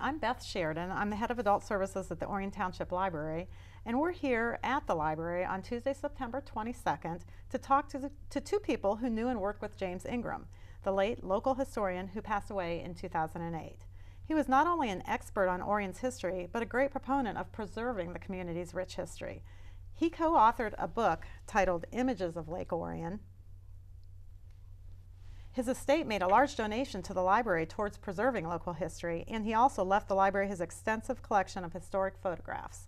I'm Beth Sheridan. I'm the head of adult services at the Orion Township Library, and we're here at the library on Tuesday, September 22nd to talk to two people who knew and worked with James Ingram, the late local historian who passed away in 2008. He was not only an expert on Orion's history, but a great proponent of preserving the community's rich history. He co-authored a book titled Images of Lake Orion. His estate made a large donation to the library towards preserving local history, and he also left the library his extensive collection of historic photographs.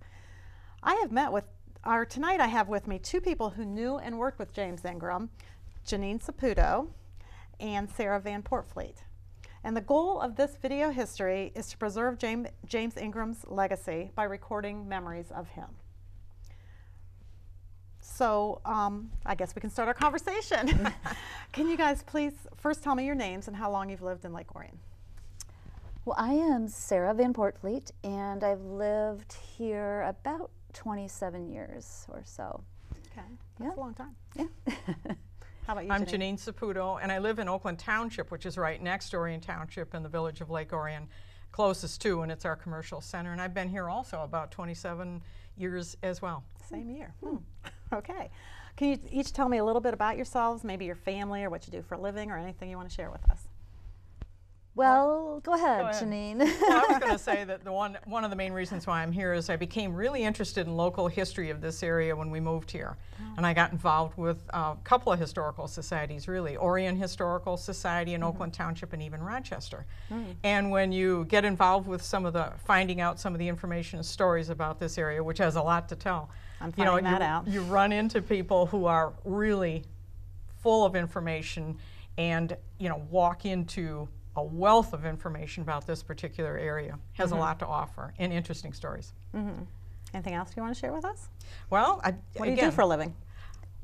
Tonight I have with me two people who knew and worked with James Ingram, Janine Saputo and Sarah Van Portfliet. And the goal of this video history is to preserve James Ingram's legacy by recording memories of him. So I guess we can start our conversation. Can you guys please first tell me your names and how long you've lived in Lake Orion? Well, I am Sarah Van Portfliet, and I've lived here about 27 years or so. Okay, that's a long time. Yeah. How about you, I'm Janine Saputo, and I live in Orion Township, which is right next to Orion Township in the village of Lake Orion, closest to, and it's our commercial center. And I've been here also about 27 years as well. Same year. Okay. Can you each tell me a little bit about yourselves, maybe your family or what you do for a living or anything you want to share with us? Well, go ahead, Janine. Well, I was going to say that one of the main reasons why I'm here is I became really interested in local history of this area when we moved here. And I got involved with a couple of historical societies, really. Orion Historical Society in Oakland Township and even Rochester. And when you get involved with finding out some of the information and stories about this area, which has a lot to tell, you run into people who are really full of information and, walk into a wealth of information about this particular area. Has a lot to offer and interesting stories. Anything else you want to share with us? Well, what do you do for a living?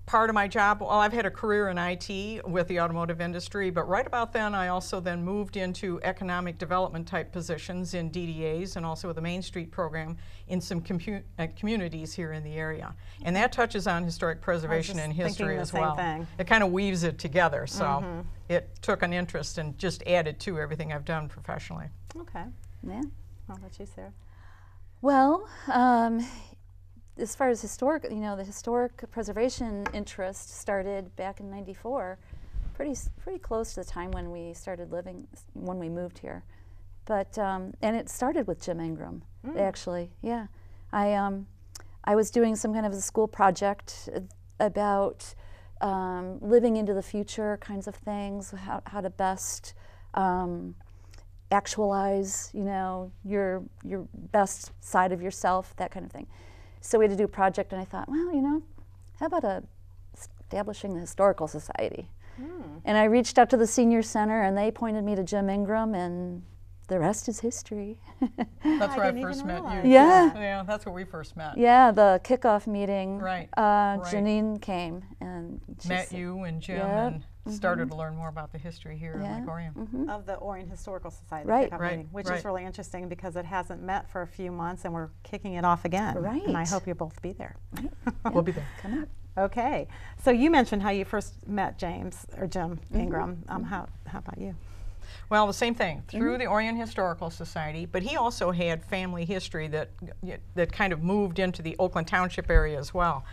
Part of my job, well, I've had a career in IT with the automotive industry, but right about then I also then moved into economic development type positions in DDAs and also with the Main Street program in some communities here in the area. And that touches on historic preservation and history as well. It kind of weaves it together, so it took an interest and just added to everything I've done professionally. Okay. Yeah. How about you, Sarah? Well, as far as the historic preservation interest started back in '94, pretty close to the time when we started when we moved here. But and it started with Jim Ingram, actually. Yeah, I was doing some kind of a school project about living into the future kinds of things, how to best actualize, your best side of yourself, that kind of thing. So we had to do a project, and I thought, well, how about establishing the Historical Society? And I reached out to the Senior Center, and they pointed me to Jim Ingram, and the rest is history. That's where I first met you. Yeah, that's where we first met. Yeah, the kickoff meeting. Right. Janine came and met you and Jim and started to learn more about the history here in Lake Orion. Of the Orion Historical Society kickoff meeting, which is really interesting because it hasn't met for a few months and we're kicking it off again. Right. And I hope you'll both be there. We'll be there. Come on. Okay. So you mentioned how you first met Jim Ingram. How about you? Well, the same thing, through the Orion Historical Society, but he also had family history that kind of moved into the Oakland Township area as well.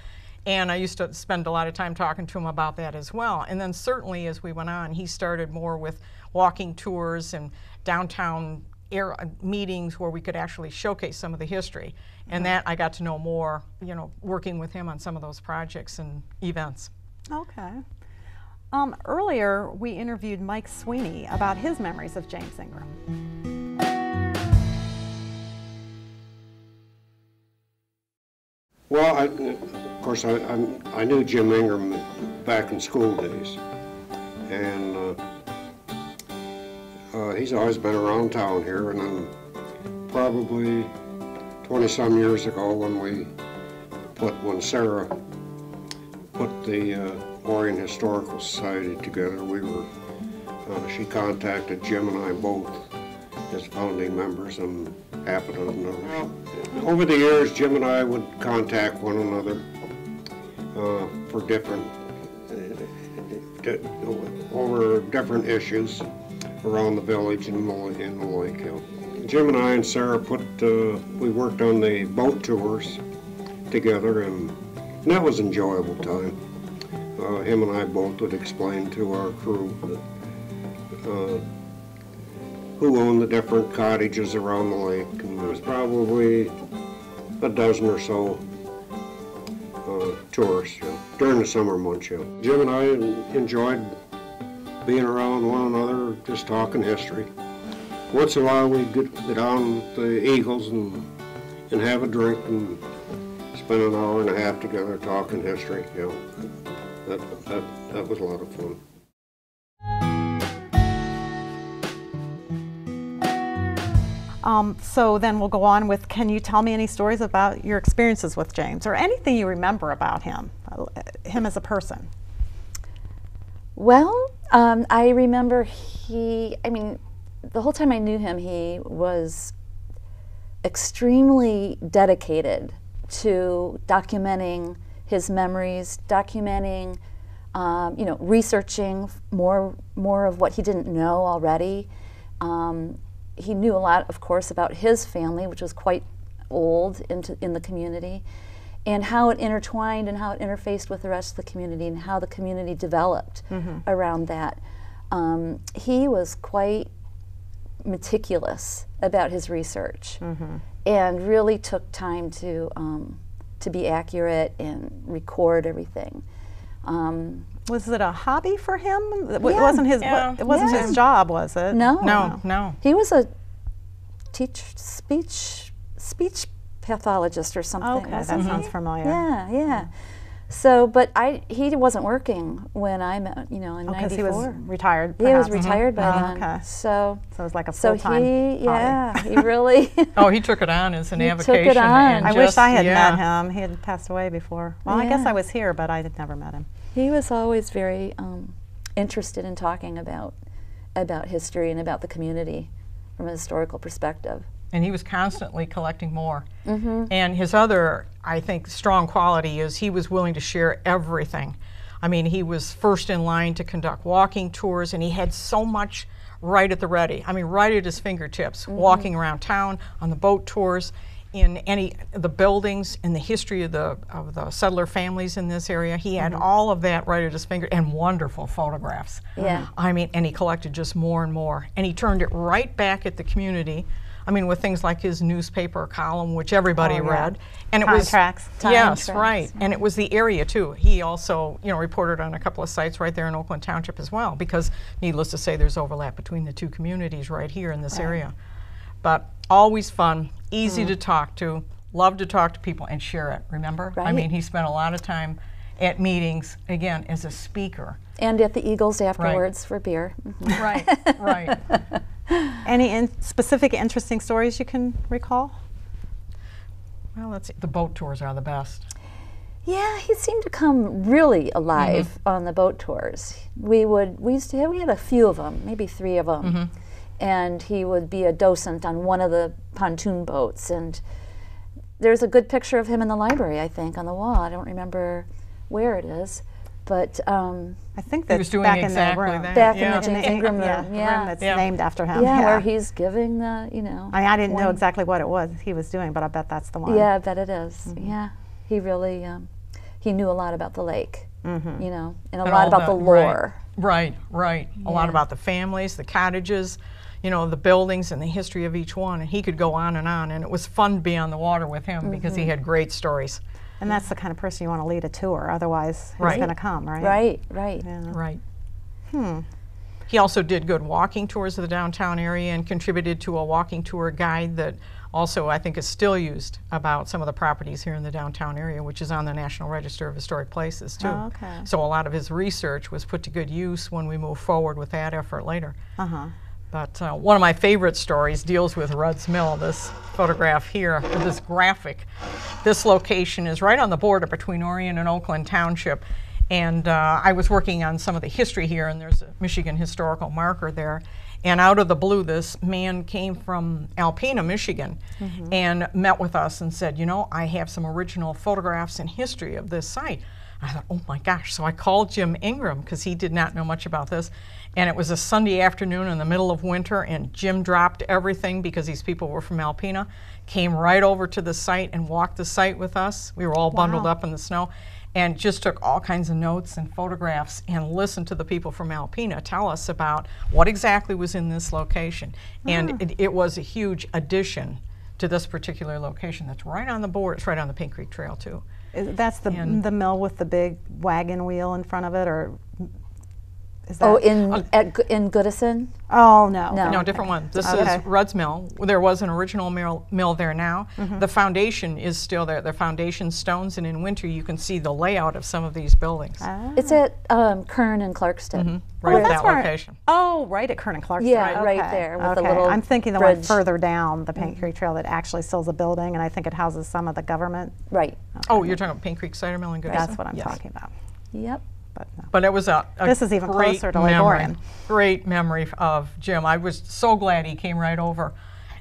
And I used to spend a lot of time talking to him about that as well. And then certainly as we went on, he started more with walking tours and downtown meetings where we could actually showcase some of the history. And that I got to know more, working with him on some of those projects and events. Okay. Earlier, we interviewed Mike Sweeney about his memories of James Ingram. Well, of course, I knew Jim Ingram back in school days, and he's always been around town here, and then probably 20-some years ago when Sarah put the Orion Historical Society together, she contacted Jim and I both as founding members and half a dozen others. Over the years, Jim and I would contact one another for over different issues around the village and in the lake. Jim and I and Sarah we worked on the boat tours together, and that was an enjoyable time. Him and I both would explain to our crew who owned the different cottages around the lake, and there was probably a dozen or so tourists during the summer months. Jim and I enjoyed being around one another, just talking history. Once in a while we'd get down the Eagles and have a drink and spend an hour and a half together talking history. That was a lot of fun. So then we'll go on with, can you tell me any stories about your experiences with James, or anything you remember about him as a person? Well, I remember the whole time I knew him, he was extremely dedicated to documenting his memories, documenting, researching more of what he didn't know already. He knew a lot, of course, about his family, which was quite old in the community, and how it intertwined and how it interfaced with the rest of the community and how the community developed around that. He was quite meticulous about his research and really took time to be accurate and record everything. Was it a hobby for him? It wasn't his. It wasn't his job, was it? No. He was a speech pathologist or something. Okay, that sounds familiar. Yeah. So, but he wasn't working when I met, in '94. Because he was retired. He was retired by then. Okay. So it was like a full-time he really. Oh, he took it on as an avocation. Took it on. I wish I had met him. He had passed away before. Well, I guess I was here, but I had never met him. He was always very interested in talking about history and about the community from a historical perspective. And he was constantly collecting more. And his other, I think, strong quality is he was willing to share everything. I mean, he was first in line to conduct walking tours, and he had so much right at the ready. I mean, right at his fingertips, walking around town, on the boat tours, in the buildings, in the history of the settler families in this area. He had all of that right at his finger, and wonderful photographs. Yeah. I mean, and he collected just more and more. And he turned it right back at the community. I mean, with things like his newspaper column, which everybody read. And it was tracks. Yes, right. And it was the area too. He also, reported on a couple of sites right there in Oakland Township as well, because needless to say, there's overlap between the two communities right here in this area. But always fun, easy to talk to, love to talk to people and share it, remember? Right. I mean, he spent a lot of time at meetings, again, as a speaker. And at the Eagles afterwards for beer. Right. Any specific interesting stories you can recall? Well, let's see. The boat tours are the best. Yeah, he seemed to come really alive on the boat tours. We had a few of them, maybe 3 of them. And he would be a docent on one of the pontoon boats. And there's a good picture of him in the library, I think, on the wall. I don't remember where it is, but I think that's back exactly in the room. Back in the James Ingram room. The room that's named after him. Yeah, where he's giving the, I mean, I didn't know exactly what it was he was doing, but I bet that's the one. Yeah, I bet it is. Yeah, he really, he knew a lot about the lake, and a lot about the lore. Right. A lot about the families, the cottages, the buildings and the history of each one. And he could go on, and it was fun to be on the water with him because he had great stories. And that's the kind of person you want to lead a tour, otherwise who's going to come, right? Right. Yeah. He also did good walking tours of the downtown area and contributed to a walking tour guide that also I think is still used about some of the properties here in the downtown area, which is on the National Register of Historic Places too. Oh, okay. So a lot of his research was put to good use when we move forward with that effort later. But one of my favorite stories deals with Rudd's Mill. This photograph here, this graphic. This location is right on the border between Orion and Oakland Township. And I was working on some of the history here, and there's a Michigan historical marker there. And out of the blue, this man came from Alpena, Michigan, and met with us and said, I have some original photographs and history of this site. I thought, oh my gosh. So I called Jim Ingram because he did not know much about this. And it was a Sunday afternoon in the middle of winter, and Jim dropped everything because these people were from Alpena, came right over to the site and walked the site with us. We were all bundled up in the snow, and just took all kinds of notes and photographs and listened to the people from Alpena tell us about what exactly was in this location. And it was a huge addition to this particular location that's right on the border. It's right on the Pink Creek Trail too. That's the mill with the big wagon wheel in front of it, or is that? Oh, in Goodison? Oh, no. No, different one. This is Rudd's Mill. There was an original mill there now. The foundation is still there. The foundation stones, and in winter you can see the layout of some of these buildings. It's at Kern and Clarkston. Right at that location. Oh, right at Kern and Clarkston. Yeah, right there with the little I'm thinking the bridge. one further down the Pink Creek Trail that actually still is a building, and I think it houses some of the government. Right. Oh, you're talking about Pink Creek Cider Mill in Goodison? That's what I'm talking about. Yep. But no. But it was a This is even great closer to Lake memory, Orion. Great memory of Jim. I was so glad he came right over,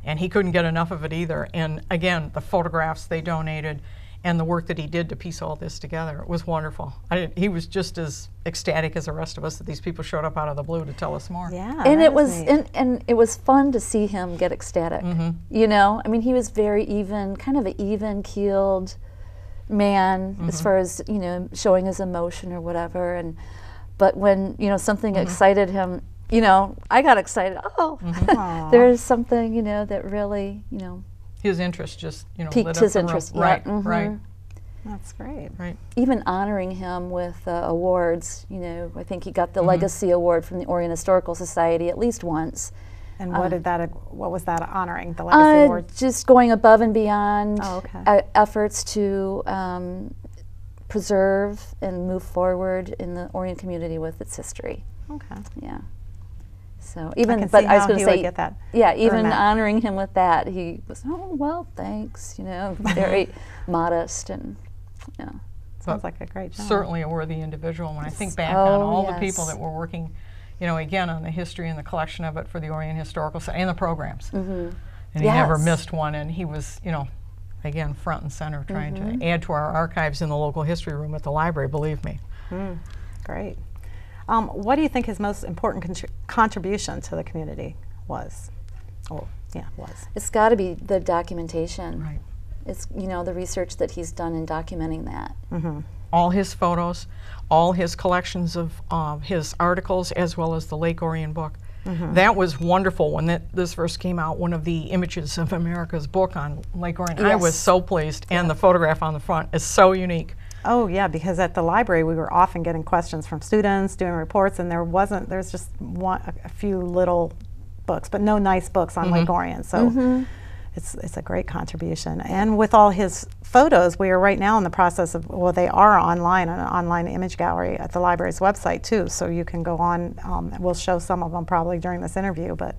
and he couldn't get enough of it either. And again, the photographs they donated and the work that he did to piece all this together, it was wonderful. He was just as ecstatic as the rest of us that these people showed up out of the blue to tell us more. Yeah, And that it was is neat. and it was fun to see him get ecstatic. You know, I mean, he was very even, kind of an even-keeled man as far as, you know, showing his emotion or whatever. And but when, you know, something excited him, you know, I got excited. Oh, there's something, you know, that really, you know, His interest just, you know, piqued lit up his the room. interest. Right, Yeah. right, That's great. right. Even honoring him with awards. You know, I think he got the Legacy Award from the Orion Historical Society at least once. And what was that honoring? The Legacy Award? Just going above and beyond efforts to preserve and move forward in the Orion community with its history. Okay. Yeah. So even, can but see I was how going he to would say, get that yeah, even that. honoring him with that, he was, oh well, thanks. You know, very modest and, yeah. Sounds like a great job. Certainly a worthy individual. When I think back on all the people yes. that were working, you know, again on the history and the collection of it for the Orion Historical Society and the programs. And he never Yes. missed one, and he was, you know, again, front and center trying to add to our archives in the local history room at the library, believe me. Great. What do you think his most important contribution to the community was? Oh, yeah, was. It's got to be the documentation. Right. It's, you know, the research that he's done in documenting that. All his photos, all his collections of his articles, as well as the Lake Orion book. That was wonderful when this first came out, one of the Images of America's book on Lake Orion. I was Yes. so pleased, and the photograph on the front is so unique. Oh yeah, because at the library we were often getting questions from students, doing reports, and there's just a few little books, but no nice books on Lake Orion. So it's a great contribution. And with all his photos, we are right now in the process of, well, they are online, an online image gallery at the library's website too, so you can go on, we'll show some of them probably during this interview, but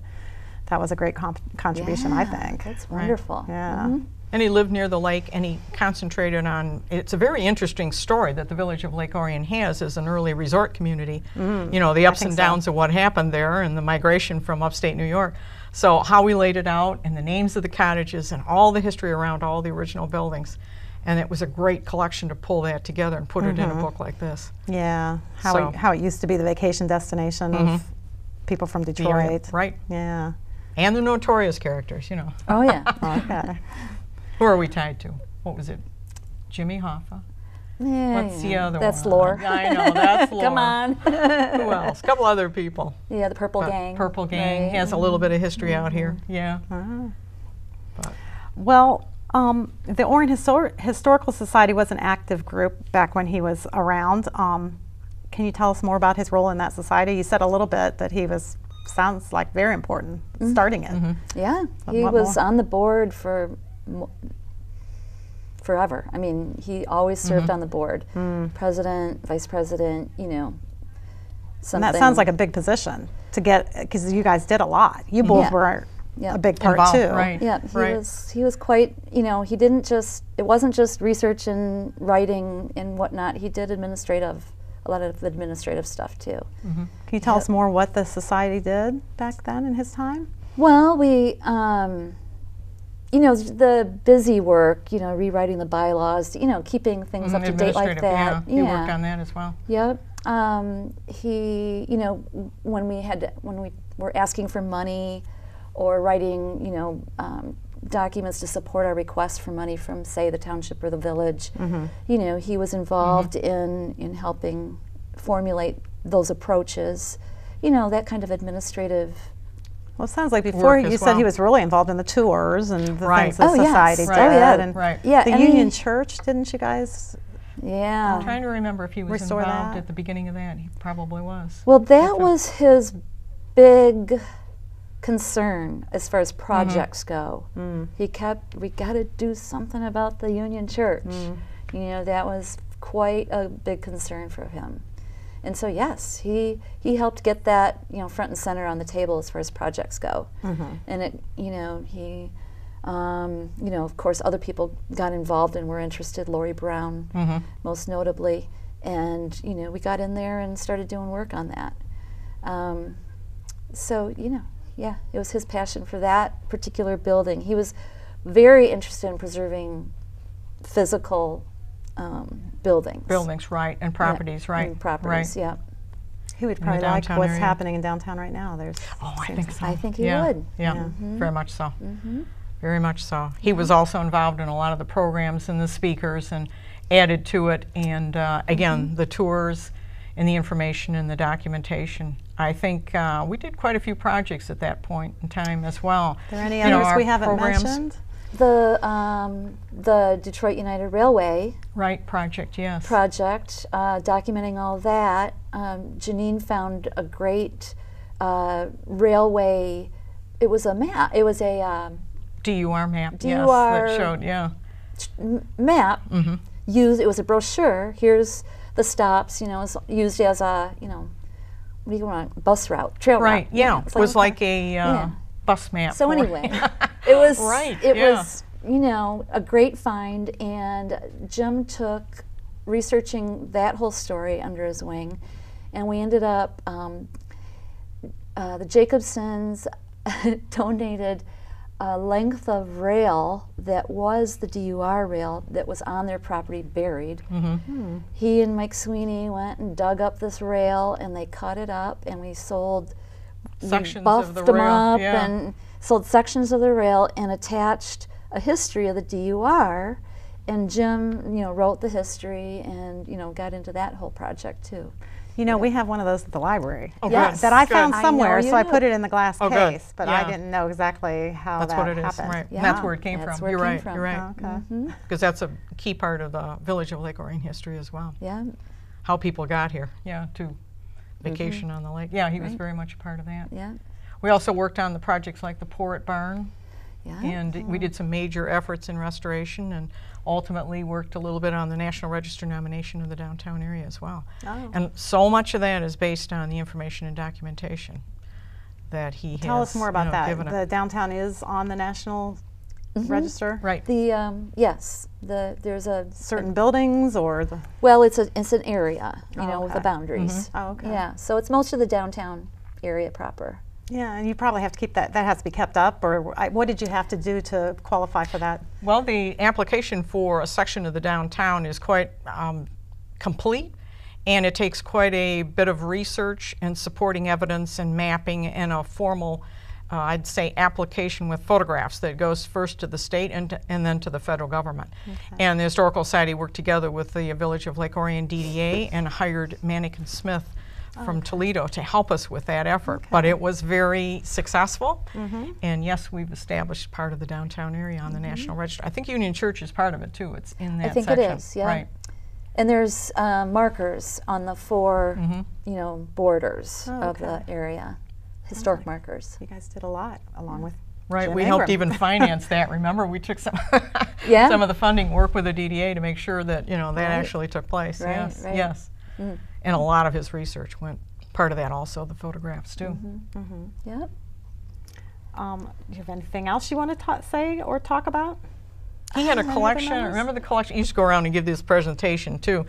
that was a great contribution, I think. That's wonderful. Yeah. And he lived near the lake, and he concentrated on, it's a very interesting story that the village of Lake Orion has as an early resort community. You know, the ups and downs of what happened there and the migration from upstate New York. So how we laid it out and the names of the cottages and all the history around all the original buildings. And it was a great collection to pull that together and put it in a book like this. Yeah, So- how it used to be the vacation destination of people from The area, Detroit. right. Yeah. And the notorious characters, you know. Oh, yeah. Okay. Who are we tied to? What was it? Jimmy Hoffa? Yeah, What's the yeah. other That's one? lore. I know, that's lore. Come on. Who else? A couple other people. Yeah, the Purple But Gang. Purple Gang right. has a little bit of history out here. Yeah. But Well, the Orion Historical Society was an active group back when he was around. Can you tell us more about his role in that society? You said a little bit that he was, sounds like very important, starting it. Yeah, he what was more? on the board for forever. I mean, he always served on the board. President, vice president, you know, And something. that sounds like a big position to get, because you guys did a lot. You both Yeah. were Yeah. a big part involved, too. right? Yeah, right. he was quite, you know, he didn't just, it wasn't just research and writing and whatnot. He did a lot of administrative stuff too. Can you tell us more what the society did back then in his time? Well, you know, the busy work, you know, rewriting the bylaws, you know, keeping things up to date like that. Yeah, you worked on that as well. Yep. He, you know, when we were asking for money or writing, you know, documents to support our request for money from, say, the township or the village, you know, he was involved in helping formulate those approaches, you know, that kind of administrative. Well, it sounds like before you said he was really involved in the tours and the things the society did. And the Union Church, didn't you guys? Yeah. I'm trying to remember if he was involved at the beginning of that. He probably was. Well, that was his big concern as far as projects go. He kept, we got to do something about the Union Church. You know, that was quite a big concern for him. And so yes, he helped get that, you know, front and center on the table as far as projects go. And it, you know, he, you know, of course, other people got involved and were interested. Lori Brown, most notably, and you know, we got in there and started doing work on that. So you know, yeah, it was his passion for that particular building. He was very interested in preserving physical buildings. Buildings, right, and properties, right. And properties, yeah. He would probably like what's happening in downtown right now. There's I think so. I think he would. Yeah, very much so. Very much so. He was also involved in a lot of the programs and the speakers and added to it. And again, the tours and the information and the documentation. I think we did quite a few projects at that point in time as well. Are there any others we haven't mentioned? The Detroit United Railway project, yes. Documenting all that. Janine found a great railway. It was a map. It was a DUR map. DUR yes, that showed, map. Used. It was a brochure. Here's the stops. You know, it's used as a, you know, what do you want? Bus route, trail route. Right. Yeah. It was like a bus map. So anyway, it was it was, you know, a great find, and Jim took researching that whole story under his wing, and we ended up the Jacobsons donated a length of rail that was the DUR rail that was on their property buried. He and Mike Sweeney went and dug up this rail, and they cut it up, and we sold sections buffed of the them rail, up and sold sections of the rail and attached a history of the DUR. And Jim, you know, wrote the history and, you know, got into that whole project too. You know, we have one of those at the library. Yes. That I found somewhere, so I put it in the glass good. case, but I didn't know exactly how that's that what it happened. Is, right. Yeah. That's where it came That's from. where You're it came right. from. You're right. Okay. Because that's a key part of the Village of Lake Orion history as well. Yeah. How people got here, to vacation on the lake. Yeah, he was very much a part of that. Yeah. We also worked on the projects like the Portfliet Barn, Yeah. and we did some major efforts in restoration, and ultimately worked a little bit on the National Register nomination of the downtown area as well. And so much of that is based on the information and documentation that he has. Tell us more about that. Given The downtown is on the National Register? Right. The yes, there's a Certain buildings or the... well, it's an area, you know, with the okay. boundaries. Oh, okay. Yeah, so it's most of the downtown area proper. Yeah, and you probably have to keep that has to be kept up, or what did you have to do to qualify for that? Well, the application for a section of the downtown is quite complete, and it takes quite a bit of research and supporting evidence and mapping and a formal, I'd say, application with photographs that goes first to the state and then to the federal government. And the Historical Society worked together with the Village of Lake Orion DDA and hired Manick and Smith from Toledo to help us with that effort. But it was very successful, and yes, we've established part of the downtown area on the National Register. I think Union Church is part of it too. It's in that section. I think it is, yeah. Right. And there's markers on the four, you know, borders of the area, historic markers. You guys did a lot, along with Right, Jim we Ingram. helped even finance that. Remember, we took some Yeah. some of the funding, work with the DDA to make sure that that actually took place. Right, yes, right. yes. And a lot of his research went. Part of that also the photographs too. Yep. Do you have anything else you want to say or talk about? He had a collection. Remember the collection? He used to go around and give this presentation too.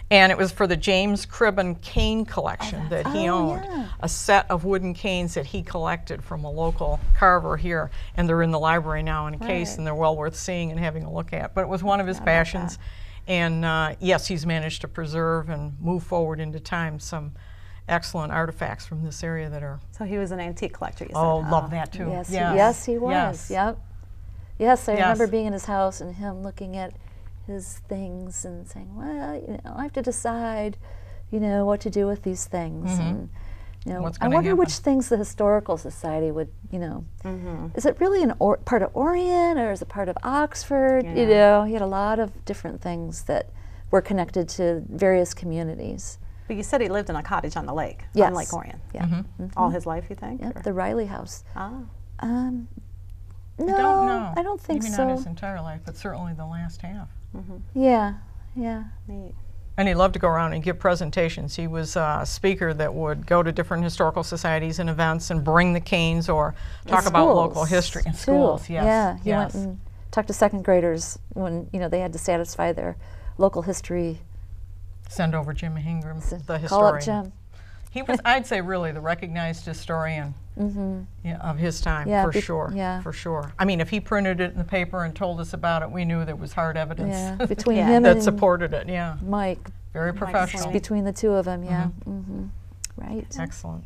And it was for the James Cribben cane collection that he owned. Yeah. A set of wooden canes that he collected from a local carver here. And they're in the library now in a case, and they're well worth seeing and having a look at. But it was one of his passions. And yes, he's managed to preserve and move forward into time some excellent artifacts from this area that are... So he was an antique collector, you said? Oh, love that too. Yes, yes, he was. Yes. Yep. Yes, I remember being in his house and him looking at his things and saying, well, you know, I have to decide, you know, what to do with these things. And, you know, I wonder which things the Historical Society would, you know, is it really part of Orion or is it part of Oxford? Yeah. You know, he had a lot of different things that were connected to various communities. But you said he lived in a cottage on the lake, Yes. on Lake Orion. Yeah. All his life, you think? Yep, or- the Riley House. Ah. No, I don't think Maybe so. not his entire life, but certainly the last half. Yeah, yeah. Neat. And he loved to go around and give presentations. He was a speaker that would go to different historical societies and events and bring the canes or talk about local history in schools. Yes. Yeah, he went and talked to second graders when, you know, they had to satisfy their local history. Send over Jim Ingram, the historian. Call up Jim. He was, I'd say, really the recognized historian of his time, Yeah, for sure. yeah. For sure. I mean, if he printed it in the paper and told us about it, we knew there was hard evidence Yeah, between him that and supported it. Yeah. Mike, Very professional. between the two of them, yeah. Right. Excellent.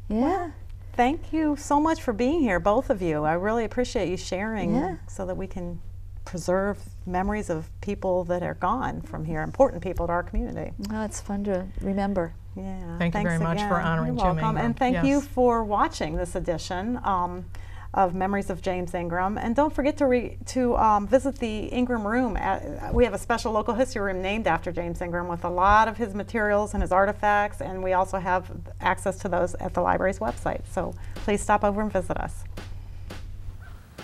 Yeah. Thank you so much for being here, both of you. I really appreciate you sharing Yeah. so that we can preserve memories of people that are gone from here, important people to our community. Oh, it's fun to remember. Yeah. Thank you very much for again. honoring You're Jim welcome. Ingram. And thank you Yes. for watching this edition of Memories of James Ingram. And don't forget to visit the Ingram Room. We have a special local history room named after James Ingram with a lot of his materials and his artifacts, and we also have access to those at the library's website. So please stop over and visit us.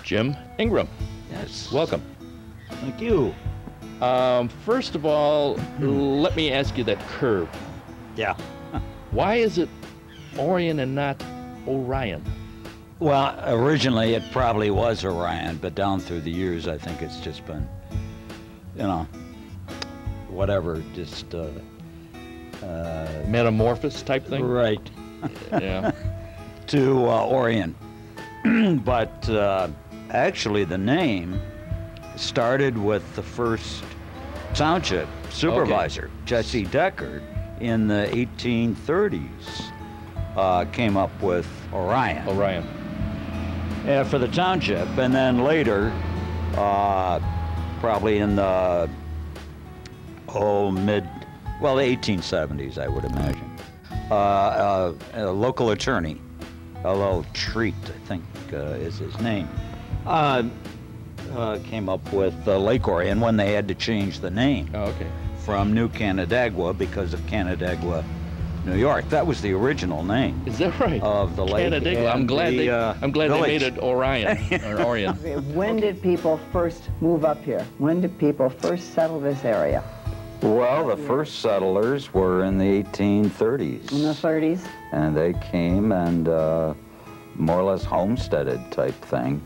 Jim Ingram. Yes. Welcome. Thank you. First of all, let me ask you that curve. Yeah. Why is it Orion and not Orion? Well, originally it probably was Orion, but down through the years, I think it's just been, you know, whatever, just Metamorphosis type thing? right Yeah. to Orion. But actually, the name started with the first township supervisor, Jesse Deckard, in the 1830s. Came up with Orion. Orion. For the township, and then later, probably in the the 1870s, I would imagine, a local attorney, L.O. Treat, I think is his name, came up with Lake Orion when they had to change the name Oh, okay. from New Canandaigua because of Canandaigua, New York. That was the original name Is that right? of the lake. Canandaigua. I'm and glad the, they village. made it Orion or Orion. When did people first move up here? When did people first settle this area? Well, the first settlers were in the 1830s. In the 30s? And they came and more or less homesteaded type thing.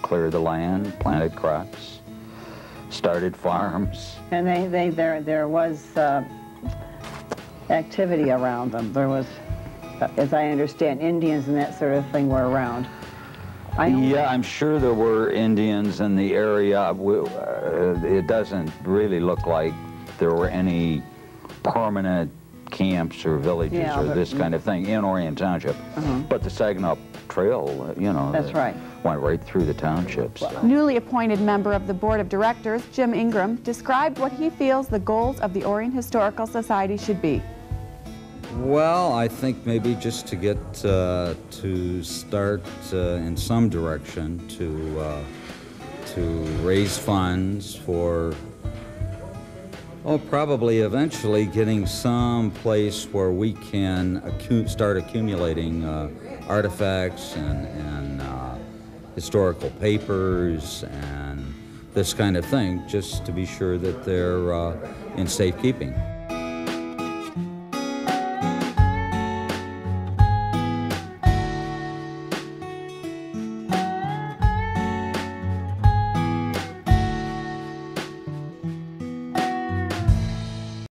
Cleared the land, planted crops, started farms. And there was activity around them. There was, as I understand, Indians and that sort of thing were around. Yeah, I'm sure there were Indians in the area. It doesn't really look like there were any permanent camps or villages or this kind of thing in Orion Township. But the Saginaw Trail, you know, That's right. went right through the townships. Newly appointed member of the Board of Directors, Jim Ingram, described what he feels the goals of the Orion Historical Society should be. Well, I think maybe just to get to start in some direction to raise funds for, probably eventually getting some place where we can start accumulating artifacts and historical papers and this kind of thing, just to be sure that they're in safekeeping.